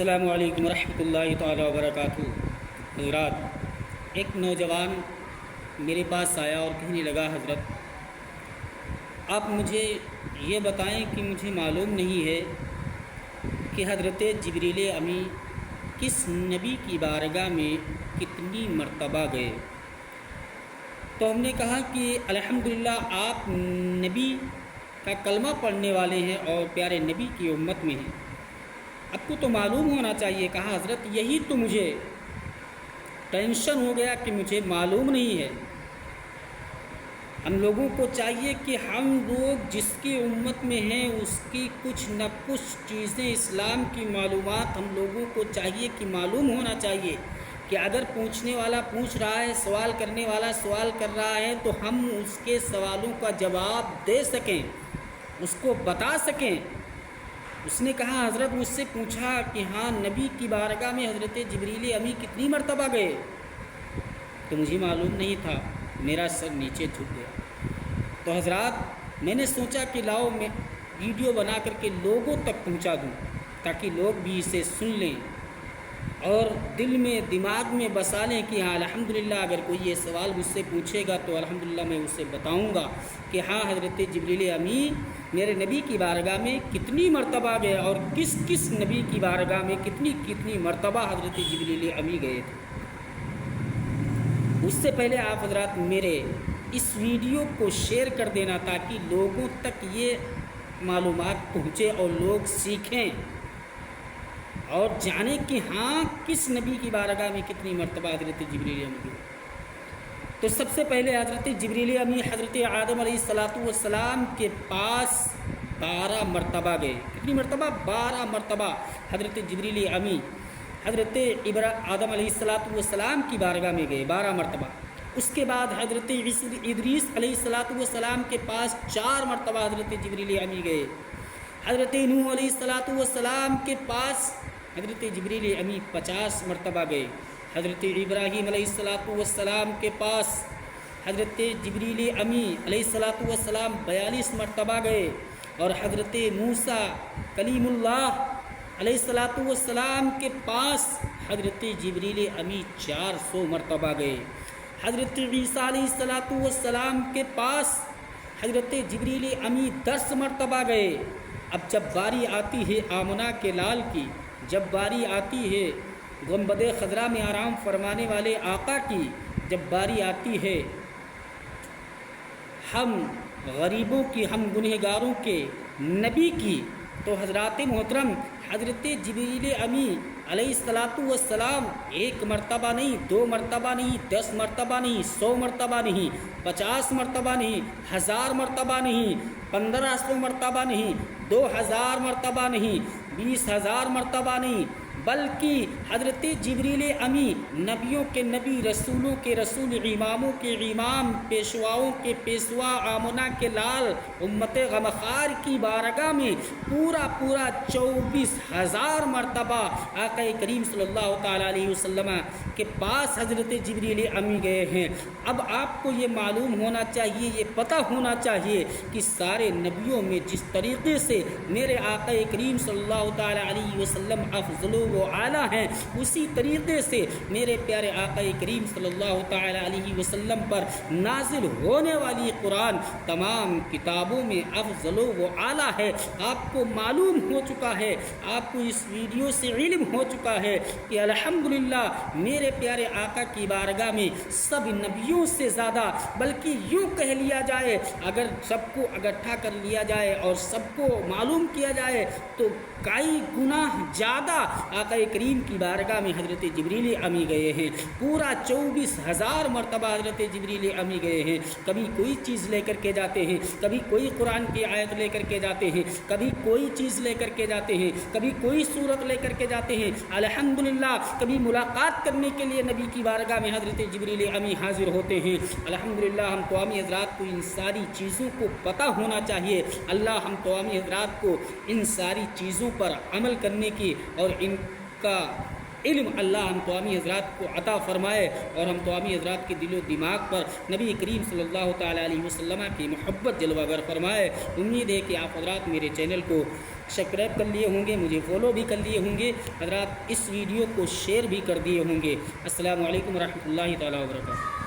السلام علیکم ورحمۃ اللہ تعالیٰ وبرکاتہ۔ حضرات، ایک نوجوان میرے پاس آیا اور کہنے لگا، حضرت آپ مجھے یہ بتائیں کہ مجھے معلوم نہیں ہے کہ حضرت جبریل امی کس نبی کی بارگاہ میں کتنی مرتبہ گئے۔ تو ہم نے کہا کہ الحمدللہ آپ نبی کا کلمہ پڑھنے والے ہیں اور پیارے نبی کی امت میں ہیں، آپ کو تو معلوم ہونا چاہیے۔ کہا حضرت یہی تو مجھے ٹینشن ہو گیا کہ مجھے معلوم نہیں ہے۔ ہم لوگوں کو چاہیے کہ ہم لوگ جس کی امت میں ہیں اس کی کچھ نہ کچھ چیزیں، اسلام کی معلومات ہم لوگوں کو چاہیے کہ معلوم ہونا چاہیے، کہ اگر پوچھنے والا پوچھ رہا ہے، سوال کرنے والا سوال کر رہا ہے تو ہم اس کے سوالوں کا جواب دے سکیں، اس کو بتا سکیں۔ اس نے کہا حضرت مجھ سے پوچھا کہ ہاں نبی کی بارگاہ میں حضرت جبریل امی کتنی مرتبہ گئے، تو مجھے معلوم نہیں تھا، میرا سر نیچے جھک گیا۔ تو حضرات میں نے سوچا کہ لاؤ میں ویڈیو بنا کر کے لوگوں تک پہنچا دوں، تاکہ لوگ بھی اسے سن لیں اور دل میں دماغ میں بسا لیں کہ ہاں الحمدللہ اگر کوئی یہ سوال مجھ سے پوچھے گا تو الحمدللہ میں اسے بتاؤں گا کہ ہاں حضرت جبریل امی میرے نبی کی بارگاہ میں کتنی مرتبہ گئے اور کس کس نبی کی بارگاہ میں کتنی مرتبہ حضرت جبریل امی گئے تھے۔ اس سے پہلے آپ حضرات میرے اس ویڈیو کو شیئر کر دینا تاکہ لوگوں تک یہ معلومات پہنچے اور لوگ سیکھیں اور جانیں کہ ہاں کس نبی کی بارگاہ میں کتنی مرتبہ حضرت جبریل امی گئے۔ تو سب سے پہلے حضرت جبریل امی حضرت آدم علیہ السلام کے پاس 12 مرتبہ گئے۔ کتنی مرتبہ؟ 12 مرتبہ حضرت جبریل امی حضرت آدم علیہ السلام کی بارگاہ میں گئے، 12 مرتبہ۔ اس کے بعد حضرت ادریس علیہ السلام کے پاس 4 مرتبہ حضرت جبریل امی گئے۔ حضرت نوح علیہ السلام کے پاس حضرت جبریل امی 50 مرتبہ گئے۔ حضرت ابراہیم علیہ السلام کے پاس حضرت جبریل امی علیہ السلام 42 مرتبہ گئے، اور حضرت موسیٰ کلیم اللہ علیہ السلام کے پاس حضرت جبریل امی 400 مرتبہ گئے۔ حضرت عیسیٰ علیہ السلام کے پاس حضرت جبریل امی 10 مرتبہ گئے۔ اب جب باری آتی ہے آمنہ کے لال کی، جب باری آتی ہے گنبد خضرا میں آرام فرمانے والے آقا کی، جب باری آتی ہے ہم غریبوں کی، ہم گنہگاروں کے نبی کی، تو حضرات محترم حضرت جبریل امی علیہ السلام 1 مرتبہ نہیں، 2 مرتبہ نہیں، 10 مرتبہ نہیں، 100 مرتبہ نہیں، 50 مرتبہ نہیں، 1000 مرتبہ نہیں، 1500 مرتبہ نہیں، 2000 مرتبہ نہیں، 20000 مرتبہ نہیں، بلکہ حضرت جبریل امی نبیوں کے نبی، رسولوں کے رسول، اماموں کے امام، پیشواؤں کے پیشوا، آمنہ کے لال، امت غمخوار کی بارگاہ میں پورا 24,000 مرتبہ آقا کریم صلی اللہ تعالیٰ علیہ وسلم کے پاس حضرت جبریل امی گئے ہیں۔ اب آپ کو یہ معلوم ہونا چاہیے، یہ پتہ ہونا چاہیے کہ سارے نبیوں میں جس طریقے سے میرے آقا کریم صلی اللہ تعالیٰ علیہ وسلم افضل و اعلیٰ ہیں، اسی طریقے سے میرے پیارے آقا کریم صلی اللہ تعالیٰ علیہ وسلم پر نازل ہونے والی قرآن تمام کتابوں میں افضل و اعلیٰ ہے۔ آپ کو معلوم ہو چکا ہے، آپ کو اس ویڈیو سے علم ہو چکا ہے کہ الحمدللہ میرے پیارے آقا کی بارگاہ میں سب نبیوں سے زیادہ، بلکہ یوں کہہ لیا جائے اگر سب کو اکٹھا کر لیا جائے اور سب کو معلوم کیا جائے تو کئی گناہ زیادہ آقا کریم کی بارگاہ میں حضرت جبریل امی گئے ہیں۔ پورا 24,000 مرتبہ حضرت جبریل امی گئے ہیں۔ کبھی کوئی چیز لے کر کے جاتے ہیں، کبھی کوئی قرآن کی آیت لے کر کے جاتے ہیں، کبھی کوئی چیز لے کر کے جاتے ہیں، کبھی کوئی صورت لے کر کے جاتے ہیں۔ الحمدللہ کبھی ملاقات کرنے کے لیے نبی کی بارگاہ میں حضرت جبریل امی حاضر ہوتے ہیں۔ الحمدللہ ہم تمامی حضرات کو ان ساری چیزوں کو پتہ ہونا چاہیے۔ اللہ ہم تمامی حضرات کو ان ساری چیزوں پر عمل کرنے کی اور ان کا علم اللہ ہم تمامی حضرات کو عطا فرمائے اور ہم تمامی حضرات کے دل و دماغ پر نبی کریم صلی اللہ تعالیٰ علیہ وسلم کی محبت جلوہ گر فرمائے۔ امید ہے کہ آپ حضرات میرے چینل کو سبسکرائب کر لیے ہوں گے، مجھے فالو بھی کر لیے ہوں گے، حضرات اس ویڈیو کو شیئر بھی کر دیے ہوں گے۔ السلام علیکم ورحمۃ اللہ تعالیٰ وبرکاتہ۔